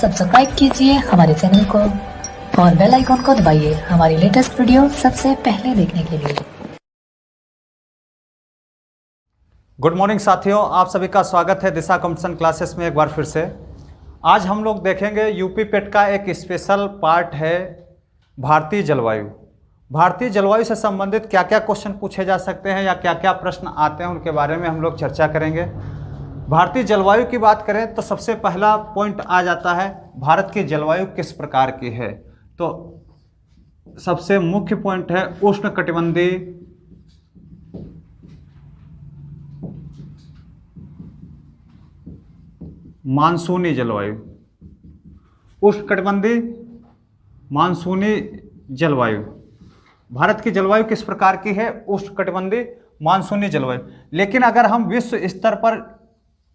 Subscribe कीजिए हमारे channel को और बेल आइकॉन को दबाइए हमारी लेटेस्ट वीडियो सबसे पहले देखने के लिए। गुड मॉर्निंग साथियों, आप सभी का स्वागत है दिशा कंपटीशन क्लासेस में एक बार फिर से। आज हम लोग देखेंगे यूपी पेट का एक स्पेशल पार्ट है भारतीय जलवायु। भारतीय जलवायु से संबंधित क्या क्या क्वेश्चन पूछे जा सकते हैं या क्या क्या प्रश्न आते हैं उनके बारे में हम लोग चर्चा करेंगे। भारतीय जलवायु की बात करें तो सबसे पहला पॉइंट आ जाता है भारत की जलवायु किस प्रकार की है। तो सबसे मुख्य पॉइंट है उष्णकटिबंधीय मानसूनी जलवायु। उष्णकटिबंधीय मानसूनी जलवायु, भारत की जलवायु किस प्रकार की है? उष्णकटिबंधीय मानसूनी जलवायु। लेकिन अगर हम विश्व स्तर पर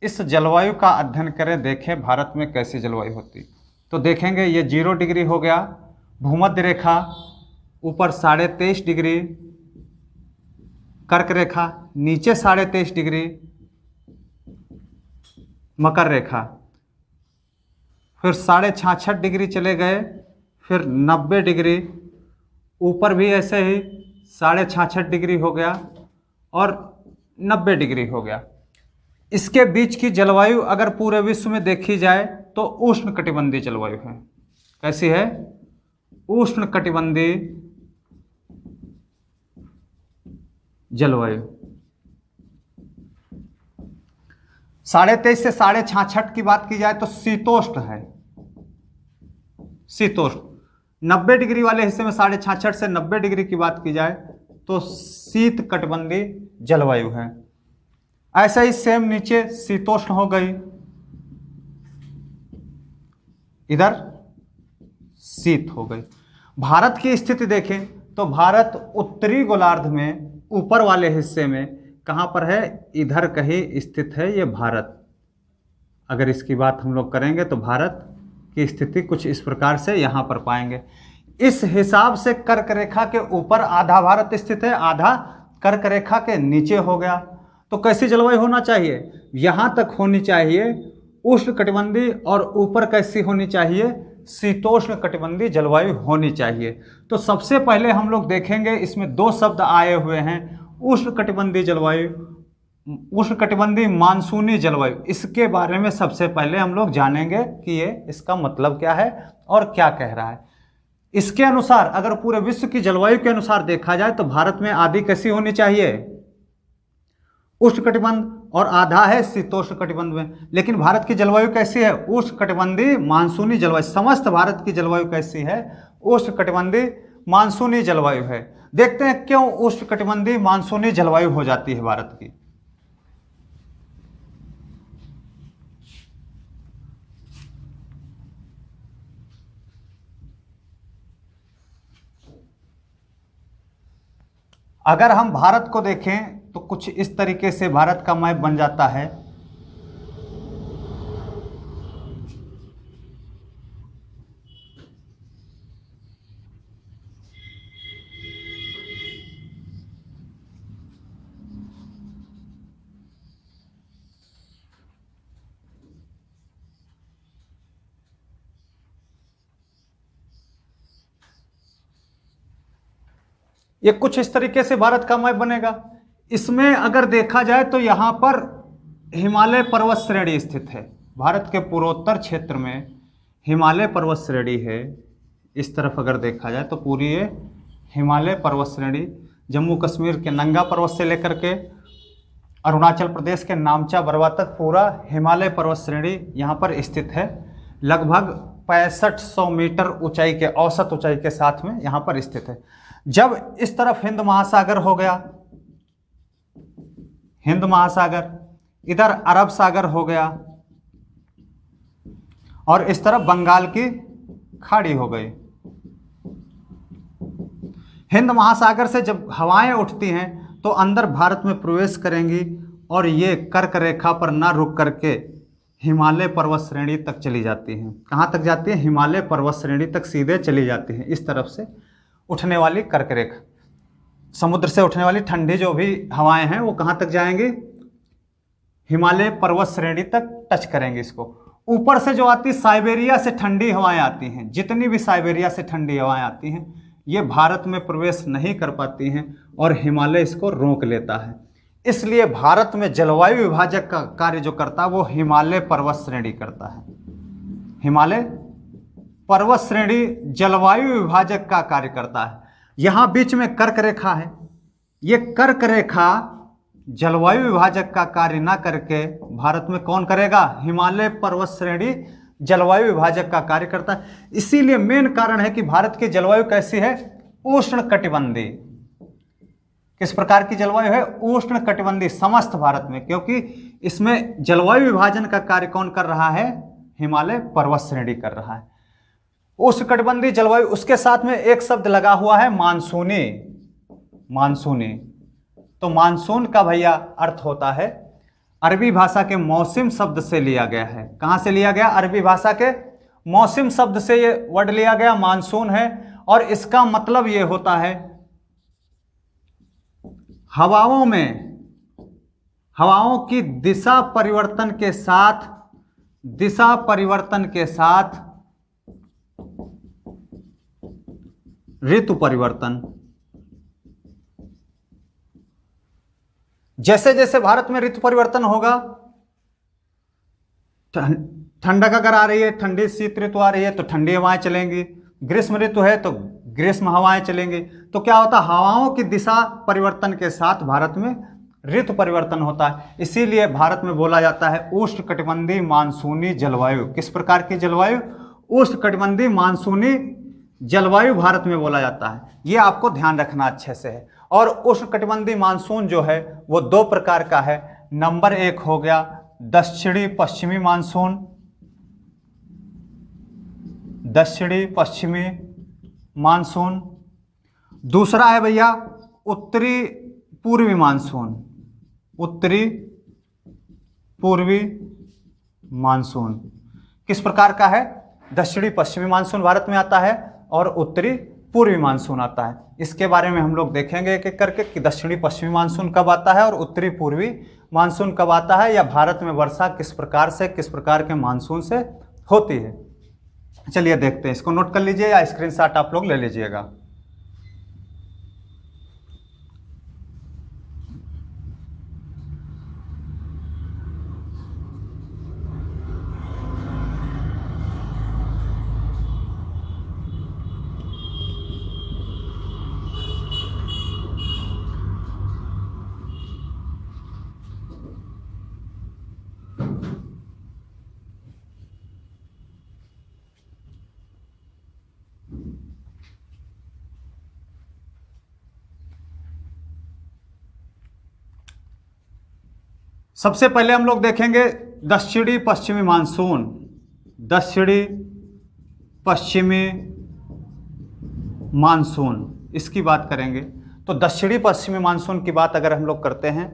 इस जलवायु का अध्ययन करें, देखें भारत में कैसी जलवायु होती, तो देखेंगे ये 0 डिग्री हो गया भूमध्य रेखा, ऊपर 23.5 डिग्री कर्क रेखा, नीचे 23.5 डिग्री मकर रेखा, फिर 66.5 डिग्री चले गए, फिर 90 डिग्री, ऊपर भी ऐसे ही 66.5 डिग्री हो गया और 90 डिग्री हो गया। इसके बीच की जलवायु अगर पूरे विश्व में देखी जाए तो उष्णकटिबंधीय जलवायु है। कैसी है? उष्णकटिबंधीय जलवायु। 23.5 से 66.5 की बात की जाए तो शीतोष्ण है, शीतोष्ण। 90 डिग्री वाले हिस्से में 66.5 से 90 डिग्री की बात की जाए तो शीत कटिबंधीय जलवायु है। ऐसा ही सेम नीचे शीतोष्ण हो गई, इधर शीत हो गई। भारत की स्थिति देखें तो भारत उत्तरी गोलार्ध में ऊपर वाले हिस्से में कहां पर है? इधर कहीं स्थित है ये भारत। अगर इसकी बात हम लोग करेंगे तो भारत की स्थिति कुछ इस प्रकार से यहां पर पाएंगे। इस हिसाब से कर्क रेखा के ऊपर आधा भारत स्थित है, आधा कर्क रेखा के नीचे हो गया। तो कैसी जलवायु होना चाहिए? यहां तक होनी चाहिए उष्णकटिबंधीय और ऊपर कैसी होनी चाहिए? शीतोष्ण कटिबंधीय जलवायु होनी चाहिए। तो सबसे पहले हम लोग देखेंगे इसमें 2 शब्द आए हुए हैं, उष्णकटिबंधीय जलवायु, उष्णकटिबंधीय मानसूनी जलवायु। इसके बारे में सबसे पहले हम लोग जानेंगे कि ये इसका मतलब क्या है और क्या कह रहा है। इसके अनुसार अगर पूरे विश्व की जलवायु के अनुसार देखा जाए तो भारत में आधी कैसी होनी चाहिए? उष्णकटिबंध, और आधा है शीतोष्ण कटिबंध में। लेकिन भारत की जलवायु कैसी है? उष्णकटिबंधीय मानसूनी जलवायु। समस्त भारत की जलवायु कैसी है? उष्णकटिबंधीय मानसूनी जलवायु है। देखते हैं क्यों उष्णकटिबंधीय मानसूनी जलवायु हो जाती है भारत की। अगर हम भारत को देखें तो कुछ इस तरीके से भारत का मैप बन जाता है। ये कुछ इस तरीके से भारत का मैप बनेगा। इसमें अगर देखा जाए तो यहां पर हिमालय पर्वत श्रेणी स्थित है। भारत के पूर्वोत्तर क्षेत्र में हिमालय पर्वत श्रेणी है। इस तरफ अगर देखा जाए तो पूरी ये हिमालय पर्वत श्रेणी जम्मू कश्मीर के नंगा पर्वत से लेकर के अरुणाचल प्रदेश के नामचा बरवा तक पूरा हिमालय पर्वत श्रेणी यहाँ पर स्थित है। लगभग 6500 मीटर ऊंचाई के औसत ऊंचाई के साथ में यहाँ पर स्थित है। जब इस तरफ हिंद महासागर हो गया, हिंद महासागर, इधर अरब सागर हो गया और इस तरफ बंगाल की खाड़ी हो गई। हिंद महासागर से जब हवाएं उठती हैं तो अंदर भारत में प्रवेश करेंगी और ये कर्क रेखा पर ना रुक करके हिमालय पर्वत श्रेणी तक चली जाती हैं। कहाँ तक जाती है? हिमालय पर्वत श्रेणी तक सीधे चली जाती हैं। इस तरफ से उठने वाली कर्क रेखा, समुद्र से उठने वाली ठंडी जो भी हवाएं हैं वो कहाँ तक जाएंगी? हिमालय पर्वत श्रेणी तक टच करेंगे इसको। ऊपर से जो आती साइबेरिया से ठंडी हवाएं आती हैं, जितनी भी साइबेरिया से ठंडी हवाएं आती हैं ये भारत में प्रवेश नहीं कर पाती हैं और हिमालय इसको रोक लेता है। इसलिए भारत में जलवायु विभाजक का कार्य जो करता है वो हिमालय पर्वत श्रेणी करता है। हिमालय पर्वत श्रेणी जलवायु विभाजक का कार्य करता है। यहां बीच में कर्क रेखा है, ये कर्क रेखा जलवायु विभाजक का कार्य ना करके भारत में कौन करेगा? हिमालय पर्वत श्रेणी जलवायु विभाजक का कार्य करता है। इसीलिए मेन कारण है कि भारत की जलवायु कैसी है? उष्णकटिबंधीय। किस प्रकार की जलवायु है? उष्णकटिबंधीय समस्त भारत में, क्योंकि इसमें जलवायु विभाजन का कार्य कौन कर रहा है? हिमालय पर्वत श्रेणी कर रहा है। उष्णकटिबंधीय जलवायु, उसके साथ में एक शब्द लगा हुआ है मानसूनी। मानसूनी, तो मानसून का भैया अर्थ होता है, अरबी भाषा के मौसम शब्द से लिया गया है। कहां से लिया गया? अरबी भाषा के मौसम शब्द से ये वर्ड लिया गया, मानसून है। और इसका मतलब ये होता है हवाओं में, हवाओं की दिशा परिवर्तन के साथ, दिशा परिवर्तन के साथ ऋतु परिवर्तन। जैसे जैसे भारत में ऋतु परिवर्तन होगा, ठंडक अगर आ रही है, ठंडी शीत ऋतु आ रही है तो ठंडी हवाएं चलेंगी, ग्रीष्म ऋतु है तो ग्रीष्म हवाएं चलेंगी। तो क्या होता है? हवाओं की दिशा परिवर्तन के साथ भारत में ऋतु परिवर्तन होता है। इसीलिए भारत में बोला जाता है उष्णकटिबंधीय मानसूनी जलवायु। किस प्रकार की जलवायु? उष्णकटिबंधीय मानसूनी जलवायु भारत में बोला जाता है। ये आपको ध्यान रखना अच्छे से है। और उष्णकटिबंधीय मानसून जो है वो दो प्रकार का है। नंबर एक हो गया दक्षिणी पश्चिमी मानसून, दक्षिणी पश्चिमी मानसून। दूसरा है भैया उत्तरी पूर्वी मानसून, उत्तरी पूर्वी मानसून। किस प्रकार का है? दक्षिणी पश्चिमी मानसून भारत में आता है और उत्तरी पूर्वी मानसून आता है। इसके बारे में हम लोग देखेंगे एक एक करके कि दक्षिणी पश्चिमी मानसून कब आता है और उत्तरी पूर्वी मानसून कब आता है, या भारत में वर्षा किस प्रकार से, किस प्रकार के मानसून से होती है। चलिए देखते हैं, इसको नोट कर लीजिए या स्क्रीनशॉट आप लोग ले लीजिएगा। सबसे पहले हम लोग देखेंगे दक्षिणी पश्चिमी मानसून। दक्षिणी पश्चिमी मानसून, इसकी बात करेंगे। तो दक्षिणी पश्चिमी मानसून की बात अगर हम लोग करते हैं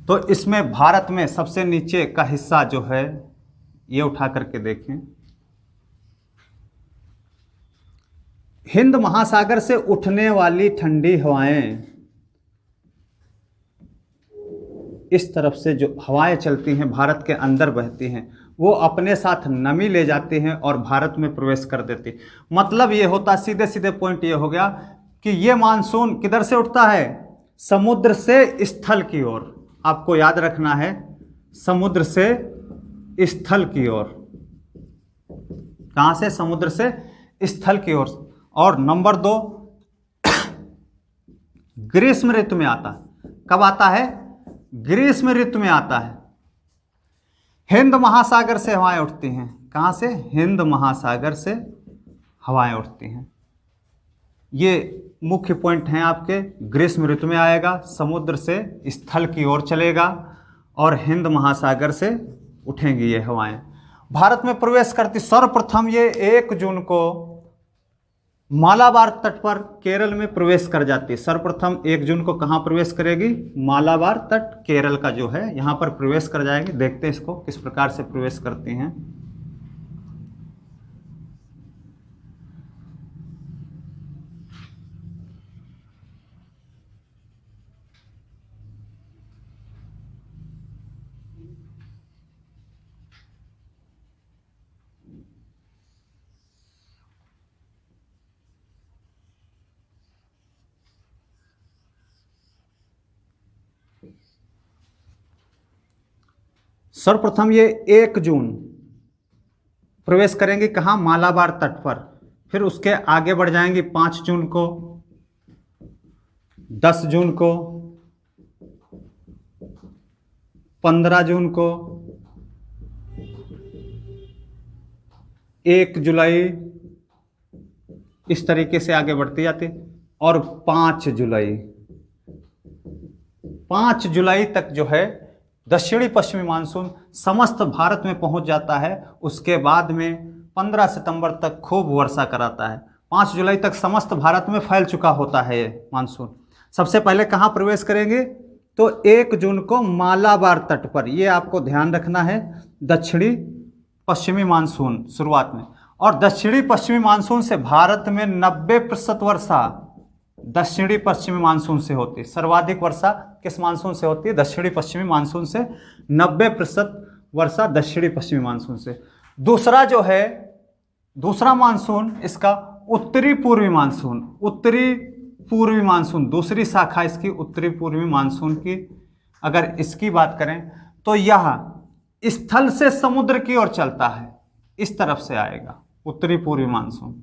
तो इसमें भारत में सबसे नीचे का हिस्सा जो है ये उठा करके देखें, हिंद महासागर से उठने वाली ठंडी हवाएं, इस तरफ से जो हवाएं चलती हैं भारत के अंदर बहती हैं, वो अपने साथ नमी ले जाती हैं और भारत में प्रवेश कर देती। मतलब ये होता, सीधे सीधे पॉइंट ये हो गया कि ये मानसून किधर से उठता है? समुद्र से स्थल की ओर। आपको याद रखना है, समुद्र से स्थल की ओर। कहां से? समुद्र से स्थल की ओर। और नंबर 2, ग्रीष्म ऋतु में आता है। कब आता है? ग्रीष्म ऋतु में आता है। हिंद महासागर से हवाएं उठती हैं। कहां से? हिंद महासागर से हवाएं उठती हैं। ये मुख्य पॉइंट हैं आपके। ग्रीष्म ऋतु में आएगा, समुद्र से स्थल की ओर चलेगा और हिंद महासागर से उठेंगी ये हवाएं। भारत में प्रवेश करती सर्वप्रथम ये 1 जून को मालाबार तट पर केरल में प्रवेश कर जाती है। सर्वप्रथम 1 जून को कहां प्रवेश करेगी? मालाबार तट केरल का जो है यहां पर प्रवेश कर जाएगी। देखते हैं इसको किस प्रकार से प्रवेश करती हैं। सर्वप्रथम ये 1 जून प्रवेश करेंगे कहाँ, मालाबार तट पर। फिर उसके आगे बढ़ जाएंगे 5 जून को, 10 जून को, 15 जून को, 1 जुलाई, इस तरीके से आगे बढ़ती जाती, और 5 जुलाई, 5 जुलाई तक जो है दक्षिणी पश्चिमी मानसून समस्त भारत में पहुंच जाता है। उसके बाद में 15 सितंबर तक खूब वर्षा कराता है। 5 जुलाई तक समस्त भारत में फैल चुका होता है ये मानसून। सबसे पहले कहाँ प्रवेश करेंगे, तो 1 जून को मालाबार तट पर, ये आपको ध्यान रखना है, दक्षिणी पश्चिमी मानसून शुरुआत में। और दक्षिणी पश्चिमी मानसून से भारत में 90% वर्षा दक्षिणी पश्चिमी मानसून से होती है। सर्वाधिक वर्षा किस मानसून से होती है, दक्षिणी पश्चिमी मानसून से। 90% वर्षा दक्षिणी पश्चिमी मानसून से। दूसरा जो है, दूसरा मानसून इसका उत्तरी पूर्वी मानसून, उत्तरी पूर्वी मानसून, दूसरी शाखा इसकी उत्तरी पूर्वी मानसून की। अगर इसकी बात करें तो यह स्थल से समुद्र की ओर चलता है, इस तरफ से आएगा उत्तरी पूर्वी मानसून,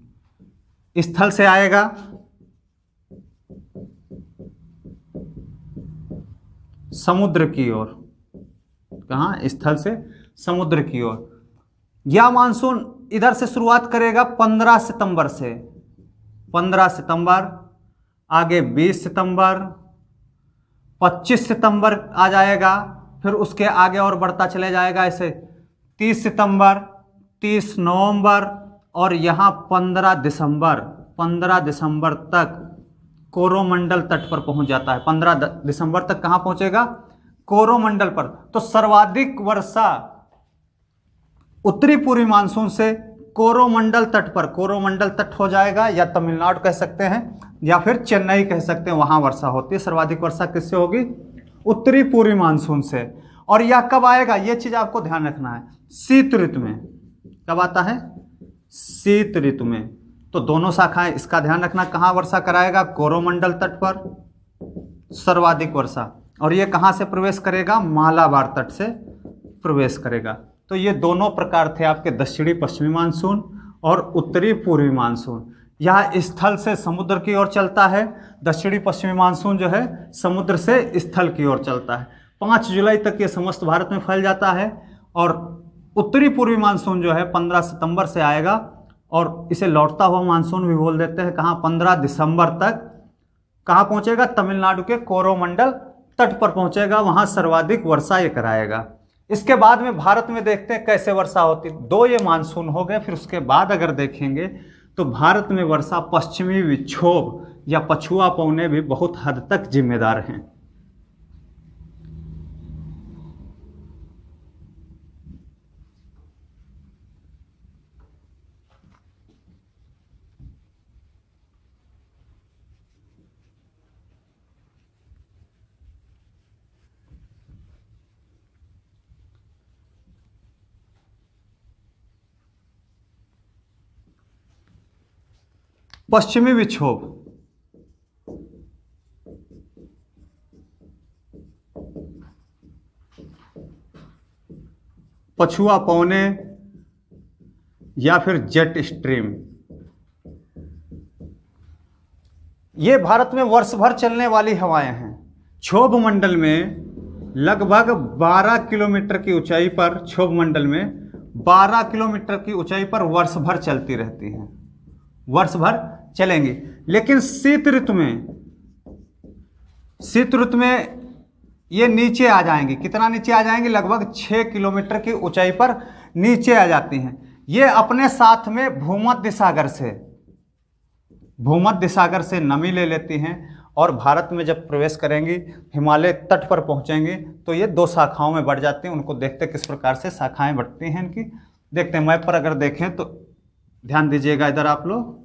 स्थल से आएगा, समुद्र की ओर। कहाँ, स्थल से समुद्र की ओर। यह मानसून इधर से शुरुआत करेगा 15 सितंबर से, 15 सितंबर, आगे 20 सितंबर, 25 सितंबर आ जाएगा, फिर उसके आगे और बढ़ता चले जाएगा ऐसे 30 सितंबर, 30 नवंबर, और यहाँ 15 दिसंबर, 15 दिसंबर तक कोरोमंडल तट पर पहुंच जाता है। 15 दिसंबर तक कहां पहुंचेगा, कोरोमंडल पर। तो सर्वाधिक वर्षा उत्तरी पूर्वी मानसून से कोरोमंडल तट पर, कोरोमंडल तट हो जाएगा, या तमिलनाडु कह सकते हैं, या फिर चेन्नई कह सकते हैं, वहां वर्षा होती है। सर्वाधिक वर्षा किससे होगी, उत्तरी पूर्वी मानसून से। और यह कब आएगा, यह चीज आपको ध्यान रखना है, शीत ऋतु में। कब आता है, शीत ऋतु में। तो दोनों शाखाएं, इसका ध्यान रखना, कहां वर्षा कराएगा, कोरोमंडल तट पर सर्वाधिक वर्षा। और ये कहां से प्रवेश करेगा, मालाबार तट से प्रवेश करेगा। तो ये दोनों प्रकार थे आपके दक्षिणी पश्चिमी मानसून और उत्तरी पूर्वी मानसून। यह स्थल से समुद्र की ओर चलता है, दक्षिणी पश्चिमी मानसून जो है समुद्र से स्थल की ओर चलता है। 5 जुलाई तक ये समस्त भारत में फैल जाता है। और उत्तरी पूर्वी मानसून जो है 15 सितंबर से आएगा, और इसे लौटता हुआ मानसून भी बोल देते हैं। कहाँ, 15 दिसंबर तक कहाँ पहुंचेगा, तमिलनाडु के कोरोमंडल तट पर पहुंचेगा, वहां सर्वाधिक वर्षा ये कराएगा। इसके बाद में भारत में देखते हैं कैसे वर्षा होती। दो ये मानसून हो गए। फिर उसके बाद अगर देखेंगे तो भारत में वर्षा पश्चिमी विक्षोभ या पछुआ पवने भी बहुत हद तक जिम्मेदार हैं। पश्चिमी विक्षोभ, पछुआ पवने या फिर जेट स्ट्रीम, ये भारत में वर्ष भर चलने वाली हवाएं हैं। क्षोभ मंडल में लगभग 12 किलोमीटर की ऊंचाई पर, क्षोभ मंडल में 12 किलोमीटर की ऊंचाई पर वर्ष भर चलती रहती हैं, वर्ष भर चलेंगी। लेकिन शीत ऋतु में, शीत ऋतु में ये नीचे आ जाएंगी। कितना नीचे आ जाएंगी, लगभग 6 किलोमीटर की ऊंचाई पर नीचे आ जाती हैं। ये अपने साथ में भूमध्य सागर से, भूमध्य सागर से नमी ले लेती हैं, और भारत में जब प्रवेश करेंगी, हिमालय तट पर पहुंचेंगी, तो ये दो शाखाओं में बढ़ जाती हैं। उनको देखते किस प्रकार से शाखाएं बढ़ती हैं इनकी, देखते हैं। मैप पर अगर देखें तो ध्यान दीजिएगा इधर आप लोग।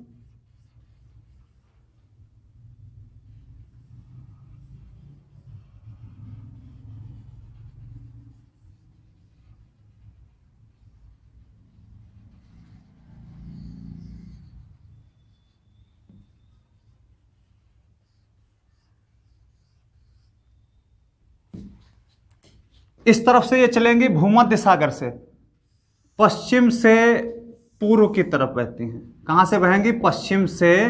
इस तरफ से ये चलेंगी भूमध्य सागर से, पश्चिम से पूर्व की तरफ बहती हैं। कहां से बहेंगी? पश्चिम से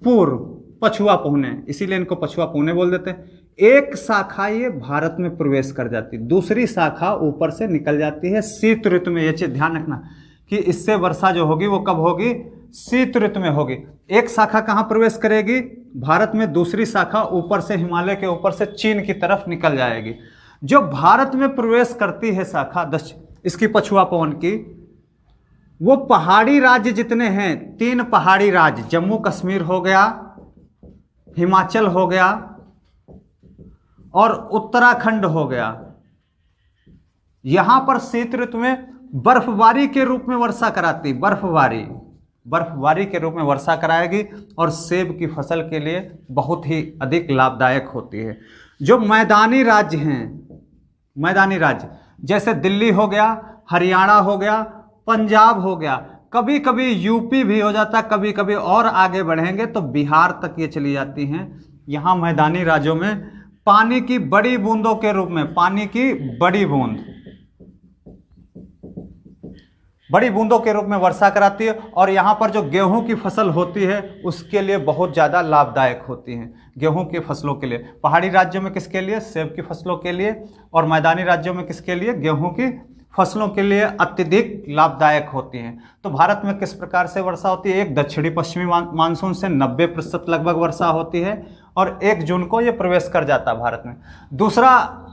पूर्व, पछुआ पहुने, इसीलिए इनको पछुआ पहुने बोल देते हैं। एक शाखा ये भारत में प्रवेश कर जाती, दूसरी शाखा ऊपर से निकल जाती है शीत ऋतु में। ये चीज ध्यान रखना कि इससे वर्षा जो होगी वो कब होगी? शीत ऋतु में होगी। एक शाखा कहां प्रवेश करेगी? भारत में। दूसरी शाखा ऊपर से, हिमालय के ऊपर से चीन की तरफ निकल जाएगी। जो भारत में प्रवेश करती है शाखा इसकी पछुआ पवन की, वो पहाड़ी राज्य जितने हैं, 3 पहाड़ी राज्य, जम्मू कश्मीर हो गया, हिमाचल हो गया और उत्तराखंड हो गया, यहां पर शीत ऋतु में बर्फबारी के रूप में वर्षा कराती। बर्फबारी के रूप में वर्षा कराएगी और सेब की फसल के लिए बहुत ही अधिक लाभदायक होती है। जो मैदानी राज्य हैं, मैदानी राज्य जैसे दिल्ली हो गया, हरियाणा हो गया, पंजाब हो गया, कभी कभी यूपी भी हो जाता, कभी कभी और आगे बढ़ेंगे तो बिहार तक ये चली जाती हैं। यहाँ मैदानी राज्यों में पानी की बड़ी बूंदों के रूप में, पानी की बड़ी बूंदों के रूप में वर्षा कराती है और यहाँ पर जो गेहूं की फसल होती है उसके लिए बहुत ज़्यादा लाभदायक होती हैं। गेहूं की फसलों के लिए, पहाड़ी राज्यों में किसके लिए? सेब की फसलों के लिए, और मैदानी राज्यों में किसके लिए? गेहूं की फसलों के लिए अत्यधिक लाभदायक होती हैं। तो भारत में किस प्रकार से वर्षा होती है? एक दक्षिणी पश्चिमी मानसून से 90% लगभग वर्षा होती है और 1 जून को ये प्रवेश कर जाता है भारत में। दूसरा,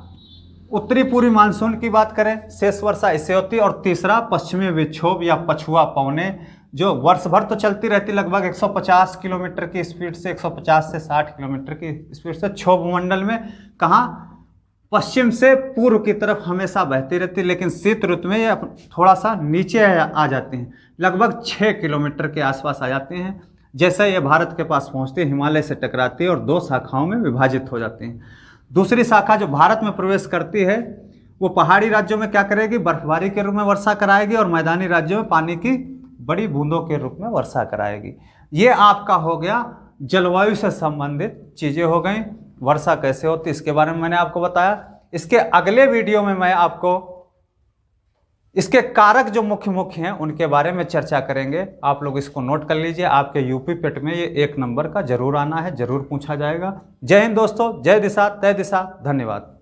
उत्तरी पूर्वी मानसून की बात करें, शेष वर्षा इससे होती है। और तीसरा, पश्चिमी विक्षोभ या पछुआ पवने, जो वर्ष भर तो चलती रहती, लगभग 150 किलोमीटर की स्पीड से, 150 से 60 किलोमीटर की स्पीड से क्षोभ मंडल में, कहाँ? पश्चिम से पूर्व की तरफ हमेशा बहती रहती, लेकिन शीत ऋतु में ये थोड़ा सा नीचे आ जाती हैं, लगभग 6 किलोमीटर के आसपास आ जाती हैं। जैसे ये भारत के पास पहुंचती है, हिमालय से टकराती है और 2 शाखाओं में विभाजित हो जाती हैं। दूसरी शाखा जो भारत में प्रवेश करती है वो पहाड़ी राज्यों में क्या करेगी? बर्फबारी के रूप में वर्षा कराएगी और मैदानी राज्यों में पानी की बड़ी बूंदों के रूप में वर्षा कराएगी। ये आपका हो गया जलवायु से संबंधित चीज़ें हो गई। वर्षा कैसे होती इसके बारे में मैंने आपको बताया। इसके अगले वीडियो में मैं आपको इसके कारक जो मुख्य हैं उनके बारे में चर्चा करेंगे। आप लोग इसको नोट कर लीजिए, आपके यूपी पेट में ये 1 नंबर का जरूर आना है, जरूर पूछा जाएगा। जय हिंद दोस्तों, जय दिशा तय दिशा, धन्यवाद।